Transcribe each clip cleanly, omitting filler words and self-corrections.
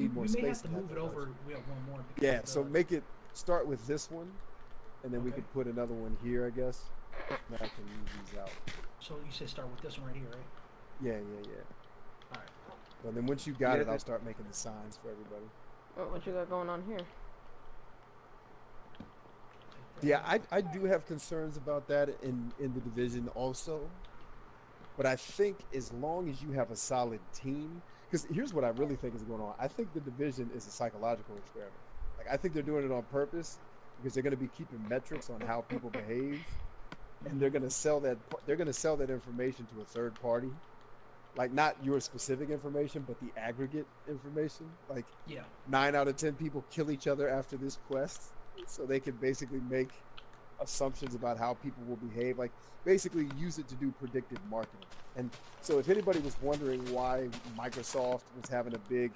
need more we may have space to in that move it dimension. over. We have one more because Yeah, so make it start with this one, and then we okay. could put another one here, I guess. And I can use these out. So you said start with this one right here, right? Yeah, yeah, yeah. All right. And then once you got it, I'll start making the signs for everybody. What you got going on here? Yeah, I do have concerns about that in the division also. But I think as long as you have a solid team, because here's what I really think is going on. I think the division is a psychological experiment. Like I think they're doing it on purpose because they're going to be keeping metrics on how people behave, and they're going to sell that. They're going to sell that information to a third party, like not your specific information, but the aggregate information. Like 9 out of 10 people kill each other after this quest, so they can basically make assumptions about how people will behave, like basically use it to do predictive marketing. And so if anybody was wondering why Microsoft was having a big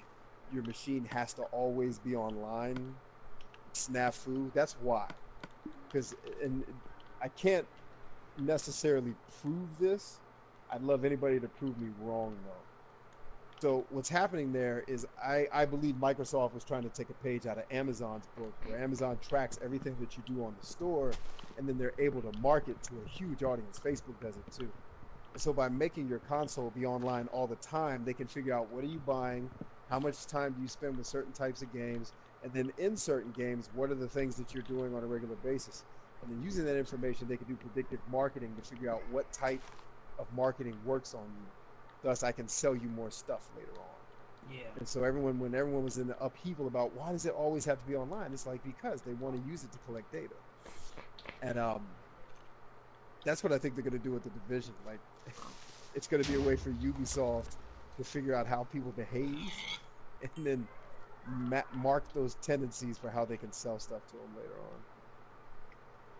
your machine has to always be online snafu, that's why. Because and I can't necessarily prove this. I'd love anybody to prove me wrong though. So what's happening there is I believe Microsoft was trying to take a page out of Amazon's book, where Amazon tracks everything that you do on the store, and then they're able to market to a huge audience. Facebook does it too. And so by making your console be online all the time, they can figure out what are you buying, how much time do you spend with certain types of games, and then in certain games, what are the things that you're doing on a regular basis. And then using that information, they can do predictive marketing to figure out what type of marketing works on you. Thus, I can sell you more stuff later on. Yeah. And so when everyone was in the upheaval about why does it always have to be online, it's like because they want to use it to collect data. And that's what I think they're going to do with the division. Like, it's going to be a way for Ubisoft to figure out how people behave, and then mark those tendencies for how they can sell stuff to them later on.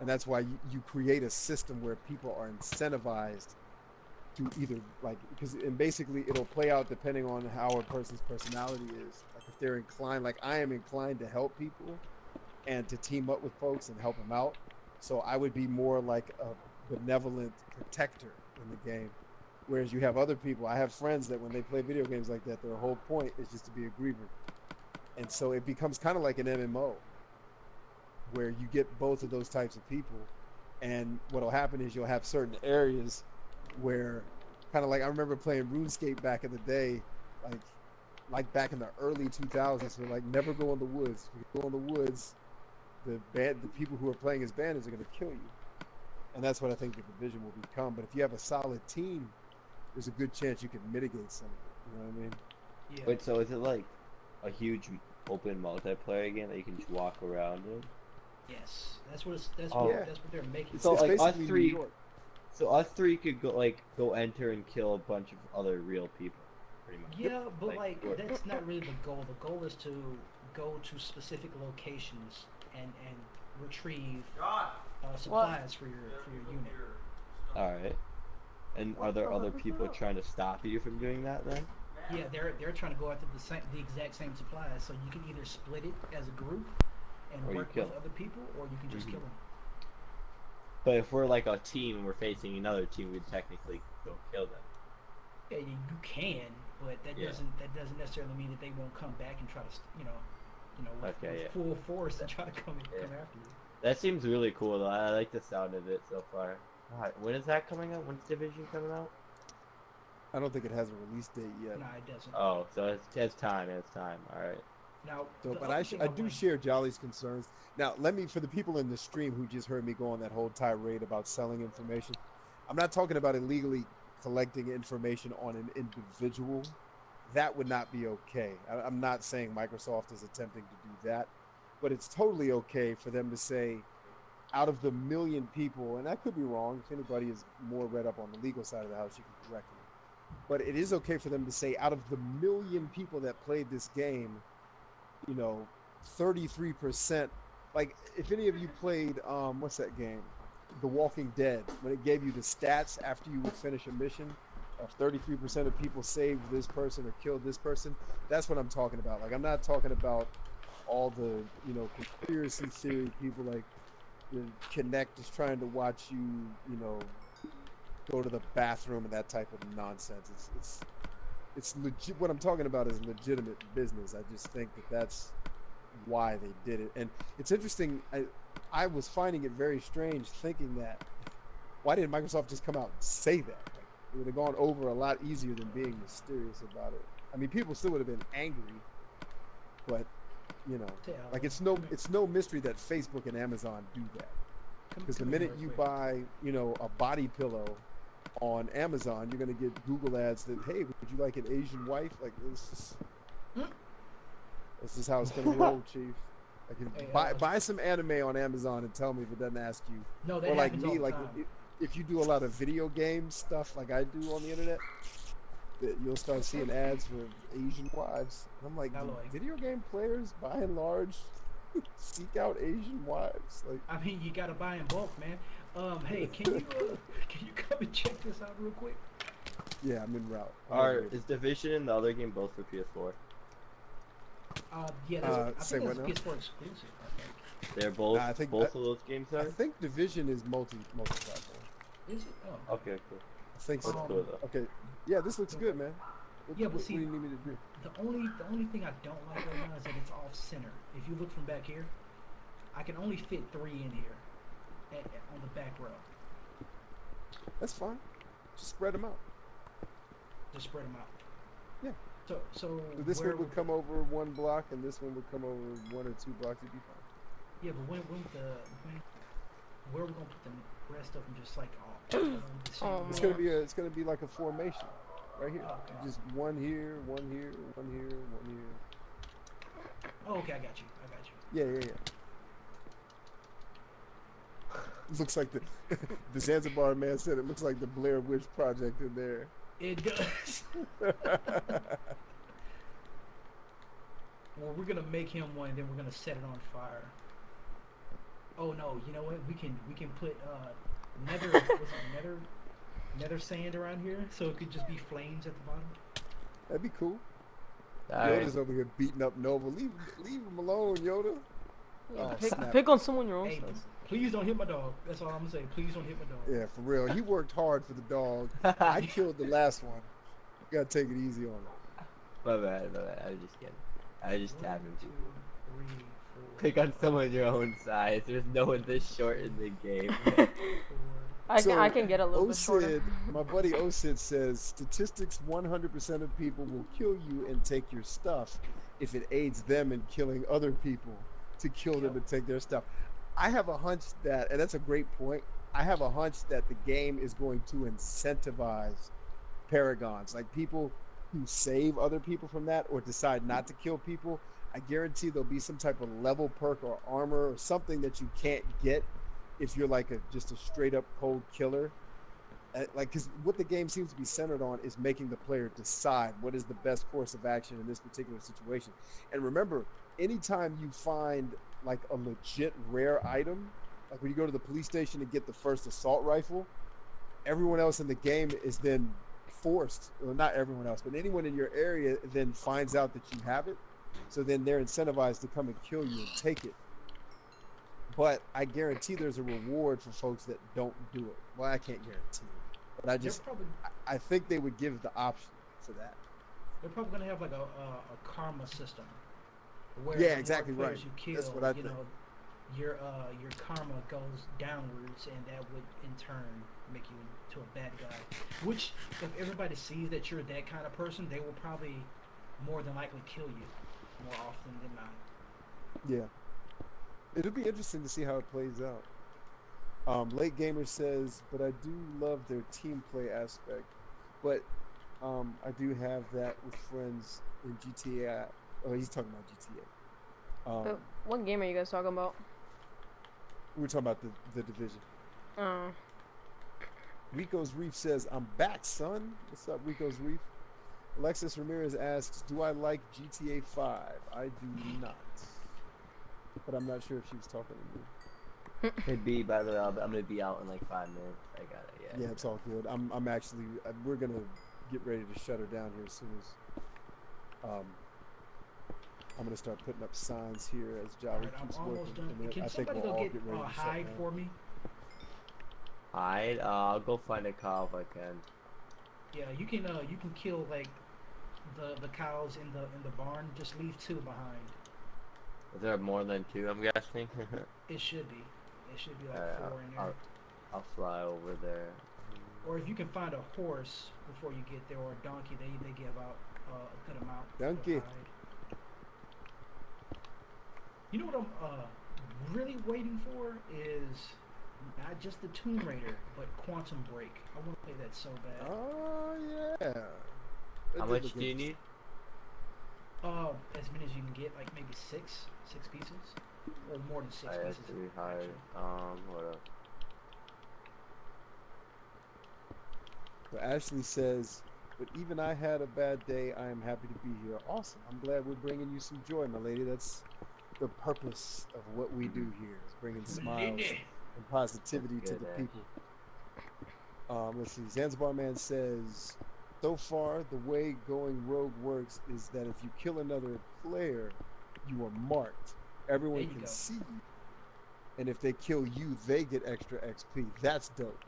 And that's why you create a system where people are incentivized to either because and basically it'll play out depending on how a person's personality is. Like if they're inclined, like I am inclined to help people and to team up with folks and help them out. So I would be more like a benevolent protector in the game. Whereas you have other people, I have friends that when they play video games like that, their whole point is just to be a griever. And so it becomes kind of like an MMO where you get both of those types of people. And what'll happen is you'll have certain areas where kind of like I remember playing RuneScape back in the day, like back in the early 2000s. So like never go in the woods. If you go in the woods, the people who are playing as bandits are going to kill you, and that's what I think the division will become. But if you have a solid team, there's a good chance you can mitigate some of it. You know what I mean? Yeah. Wait, so is it like a huge open multiplayer game that you can just walk around in? Yes, that's what they're making. So it's like us three. So us three could go enter and kill a bunch of other real people, pretty much. Yeah, but like that's not really the goal. The goal is to go to specific locations and retrieve supplies for your unit. All right. And are there other people trying to stop you from doing that then? Yeah, they're trying to go after the exact same supplies. So you can either split it as a group and work with other people, or you can just kill them. But if we're like a team and we're facing another team, we'd technically go kill them. Yeah, you can, but that doesn't necessarily mean that they won't come back and try to with full force and try to come after you. That seems really cool though. I like the sound of it so far. God, when is that coming out? When's Division coming out? I don't think it has a release date yet. No, it doesn't. Oh, so it has time. It's time. All right. Now, but I do share Jolly's concerns. Now, for the people in the stream who just heard me go on that whole tirade about selling information, I'm not talking about illegally collecting information on an individual. That would not be okay. I'm not saying Microsoft is attempting to do that, but it's totally okay for them to say, out of the million people, and I could be wrong, if anybody is more read up on the legal side of the house, you can correct me. But it is okay for them to say, out of the million people that played this game, 33%, like if any of you played what's that game, The Walking Dead, when it gave you the stats after you would finish a mission of 33% of people saved this person or killed this person, that's what I'm talking about. Like I'm not talking about all the conspiracy theory people like the Kinect is trying to watch you go to the bathroom and that type of nonsense. it's legit. What I'm talking about is legitimate business. I just think that that's why they did it. And it's interesting. I was finding it very strange thinking that why didn't Microsoft just come out and say that? Like, it would have gone over a lot easier than being mysterious about it. I mean, people still would have been angry, but you know, like it's no mystery that Facebook and Amazon do that. Because the minute you buy, you know, a body pillow on Amazon, you're gonna get Google ads that, hey, would you like an Asian wife? Like this is how it's gonna roll, Chief. Like buy some anime on Amazon and tell me if it doesn't ask you. No, that or like happens me, all the like time. if you do a lot of video game stuff like I do on the internet, that you'll start seeing ads for Asian wives. And I'm like, video game players by and large seek out Asian wives. Like, I mean, you gotta buy in bulk, man. Hey, can you come and check this out real quick? Yeah, I'm en route. Oh, Is Division and the other game both for PS4? Yeah, I think that's PS4 exclusive. I think. They're both. I think both of those games are. I think Division is multi-platform. Is it? Oh. Okay, cool. I think so. Let's go though. Okay. Yeah, this looks good, man. Yeah, but what see, do you need me to do? the only thing I don't like right now is that it's off center. If you look from back here, I can only fit 3 in here on the back row. That's fine. Just spread them out. Just spread them out. Yeah. So this one would come over 1 block, and this one would come over 1 or 2 blocks. It'd be fine. Yeah, but where are we gonna put the rest of them? Just like It's gonna be like a formation, right here. Okay. Just one here, one here, one here, one here. Oh, okay, I got you. Yeah. It looks like the Zanzibar man said it looks like the Blair Witch Project in there. It does. Well, we're gonna make him one, and then we're gonna set it on fire. Oh no, you know what? We can put nether sand around here, so it could just be flames at the bottom. That'd be cool. Yoda's over here beating up Nova. Leave him alone, Yoda. Pick on someone your own Hey, stuff. please don't hit my dog. That's all I'm gonna say. Please don't hit my dog. Yeah, for real. He worked hard for the dog. I killed the last one. You gotta take it easy on him. My bad. I was just kidding. I just 1, tapped him. 2, 3, 4. Pick on someone your own size. There's no one this short in the game. 4. I can get a little bit shorter. Osid, my buddy Osid says statistics 100% of people will kill you and take your stuff if it aids them in killing other people to kill them and take their stuff. I have a hunch that, and that's a great point, I have a hunch that the game is going to incentivize paragons, like people who save other people from that or decide not to kill people. I guarantee there'll be some type of level perk or armor or something that you can't get if you're like just a straight up cold killer. Like, because what the game seems to be centered on is making the player decide what is the best course of action in this particular situation. And remember, anytime you find like a legit rare item, like when you go to the police station to get the first assault rifle, everyone else in the game is then forced, or not everyone else, but anyone in your area then finds out that you have it. So then they're incentivized to come and kill you and take it. But I guarantee there's a reward for folks that don't do it. Well, I can't guarantee it, but I think they would give the option for that. They're probably gonna have like a karma system. Where Yeah, exactly the more right. players you kill, That's what I think. know, your karma goes downwards, and that would in turn make you into a bad guy. Which, if everybody sees that you're that kind of person, they will probably more than likely kill you more often than not. Yeah. It'll be interesting to see how it plays out. Late Gamer says, but I do love their team play aspect. But I do have that with friends in GTA. Oh, he's talking about GTA. What game are you guys talking about? We're talking about the Division. Rico's Reef says, I'm back, son. What's up, Rico's Reef? Alexis Ramirez asks, do I like GTA 5? I do not. But I'm not sure if she was talking to me. Could be, by the way, I'm gonna be out in like 5 minutes. I got it, yeah. Yeah, it's all good. I'm actually, we're gonna get ready to shut her down here as soon as, I'm gonna start putting up signs here as Jolly keeps I'm working. almost done. And Can I think somebody we'll go all get get ready to shut hide down. for me? I'll go find a cow if I can. Yeah, you can kill like the cows in the barn. Just leave 2 behind. Is there more than 2? I'm guessing. It should be. It should be like 4 in there. I'll fly over there. Or if you can find a horse before you get there, or a donkey, they give out a good amount. Donkey. You know what I'm really waiting for is not just the Tomb Raider, but Quantum Break. I want to play that so bad. Oh yeah. How much do you need? As many as you can get, like maybe six pieces, or more than 6 pieces. What up? But Ashley says, but even I had a bad day. I am happy to be here. Awesome. I'm glad we're bringing you some joy, my lady. That's the purpose of what we do here, is bringing smiles and positivity to the people. Let's see. Zanzibar Man says, so far, the way going rogue works is that if you kill another player, you are marked. Everyone can see you. And if they kill you, they get extra XP. That's dope.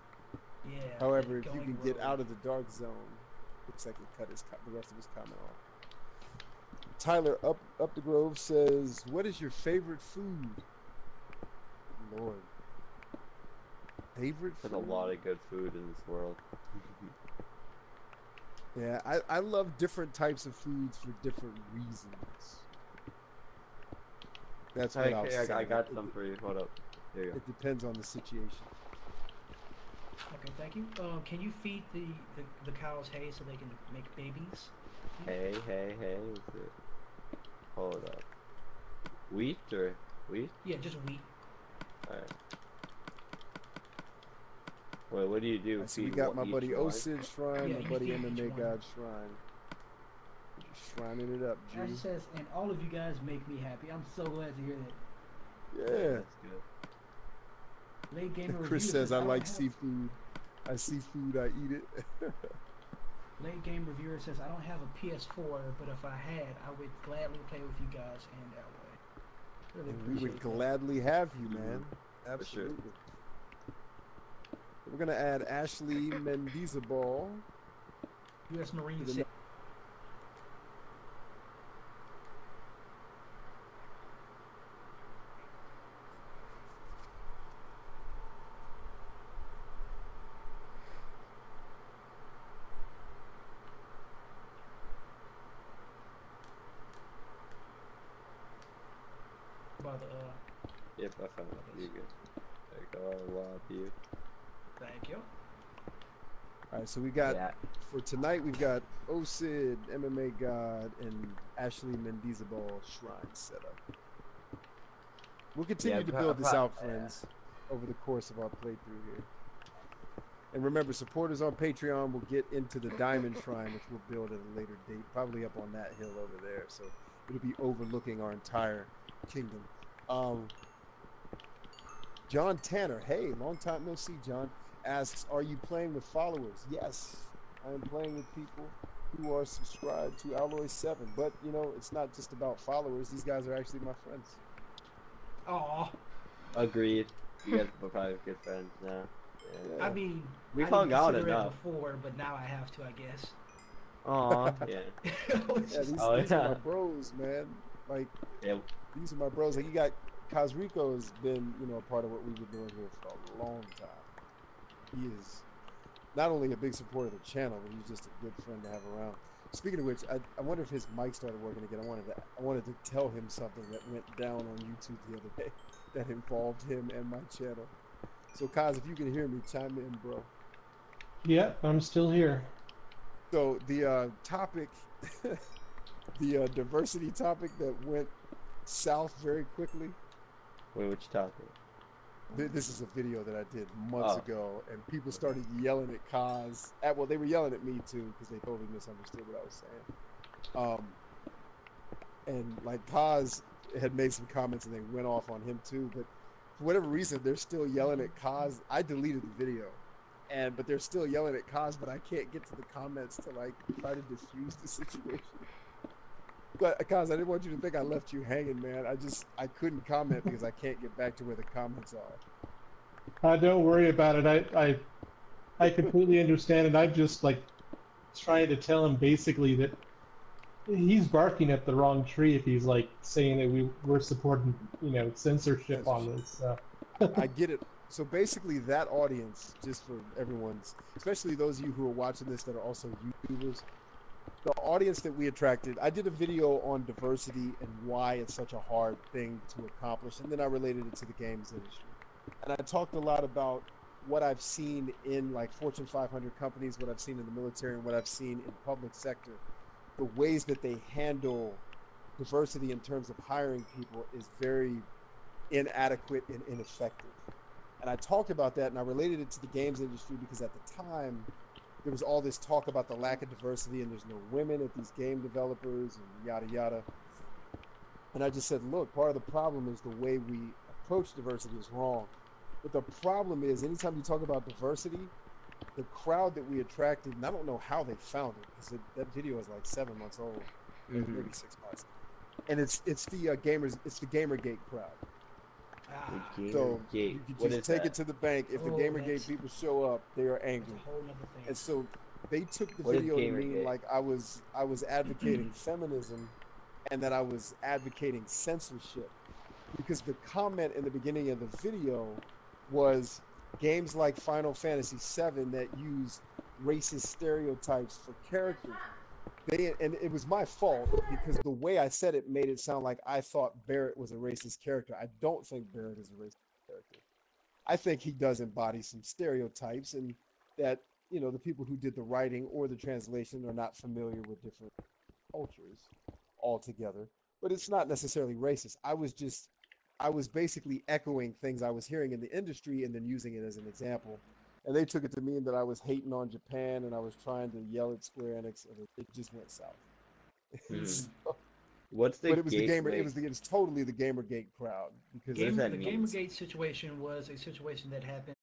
Yeah. However, if you can get out of the dark zone, looks like he cut the rest of his comment off. Tyler up the Grove says, what is your favorite food? Lord. Favorite food? There's a lot of good food in this world. Yeah, I love different types of foods for different reasons. That's what I'll say. I got some for you. Hold up. There you go. It depends on the situation. Okay, thank you. Can you feed the cows hay so they can make babies? Hey. Hold up. Wheat or wheat? Yeah, just wheat. Alright. Wait, what do you do? So we got my buddy Osid Shrine, my buddy MMA God Shrine. Shrining it up, G. Ash says, and all of you guys make me happy. I'm so glad to hear that. Yeah. That's good. Late Gamer Chris Review says, I like seafood. I see food, I eat it. Late Game Reviewer says, I don't have a PS4, but if I had, I would gladly play with you guys and Elway. Really and we would gladly have you, man. Absolutely. Sure. We're going to add Ashley Mendizabal. U.S. Marines. Yep, I found it. You're good. There you go. I love you. Thank you. Alright, so we got, for tonight, we've got Osid, MMA God, and Ashley Mendizabal Shrine set up. We'll continue to build this out, friends, over the course of our playthrough here. And remember, supporters on Patreon will get into the Diamond Shrine, which we'll build at a later date, probably up on that hill over there. So it'll be overlooking our entire kingdom. John Tanner, hey, long time no see, John, asks, are you playing with followers? Yes, I am playing with people who are subscribed to Alloy 7. But, you know, it's not just about followers. These guys are actually my friends. Aww. Agreed. You guys are probably good friends now. Yeah. I mean, we've hung out enough before, but now I have to, I guess. Aw, yeah. These are my bros, man. Like, these are my bros. Like, you got Kazrico has been, you know, a part of what we've been doing here for a long time. He is not only a big supporter of the channel, but he's just a good friend to have around. Speaking of which, I wonder if his mic started working again. I wanted to tell him something that went down on YouTube the other day that involved him and my channel. So, Kaz, if you can hear me, chime in, bro. Yep, I'm still here. So the topic, the diversity topic that went south very quickly. Wait, which topic? This is a video that I did months ago, and people started yelling at Kaz. Well, they were yelling at me too because they totally misunderstood what I was saying. And like Kaz had made some comments, and they went off on him too. But for whatever reason, they're still yelling at Kaz. I deleted the video, but they're still yelling at Kaz. But I can't get to the comments to like try to diffuse the situation. But Kaz, I didn't want you to think I left you hanging, man. I couldn't comment because I can't get back to where the comments are. Don't worry about it. I completely understand, and I'm just like trying to tell him basically that he's barking at the wrong tree if he's like saying that we're supporting, censorship on this. So. I get it. So basically, that audience, just for everyone's, especially those of you who are watching this that are also YouTubers, the audience that we attracted, I did a video on diversity and why it's such a hard thing to accomplish, and then I related it to the games industry. And I talked a lot about what I've seen in like Fortune 500 companies, what I've seen in the military, and what I've seen in public sector. The ways that they handle diversity in terms of hiring people is very inadequate and ineffective. And I talked about that, and I related it to the games industry because at the time, there was all this talk about the lack of diversity and there's no women at these game developers and yada yada. And I just said, look, part of the problem is the way we approach diversity is wrong. But the problem is, anytime you talk about diversity, the crowd that we attracted, and I don't know how they found it, because that video is like 7 months old, maybe 6 months. And it's the gamers, it's the Gamergate crowd. So you can just take it to the bank. If the Gamergate people show up, they are angry. And so they took the video to mean like I was advocating feminism and that I was advocating censorship. Because the comment in the beginning of the video was games like Final Fantasy VII that use racist stereotypes for characters. And it was my fault because the way I said it made it sound like I thought Barrett was a racist character. I don't think Barrett is a racist character. I think he does embody some stereotypes, and that the people who did the writing or the translation are not familiar with different cultures altogether. But it's not necessarily racist. I was basically echoing things I was hearing in the industry and then using it as an example. And they took it to mean that I was hating on Japan and I was trying to yell at Square Enix, and it just went south. So, What's the but it was the gamer. It was totally the Gamergate crowd because the Gamergate situation was a situation that happened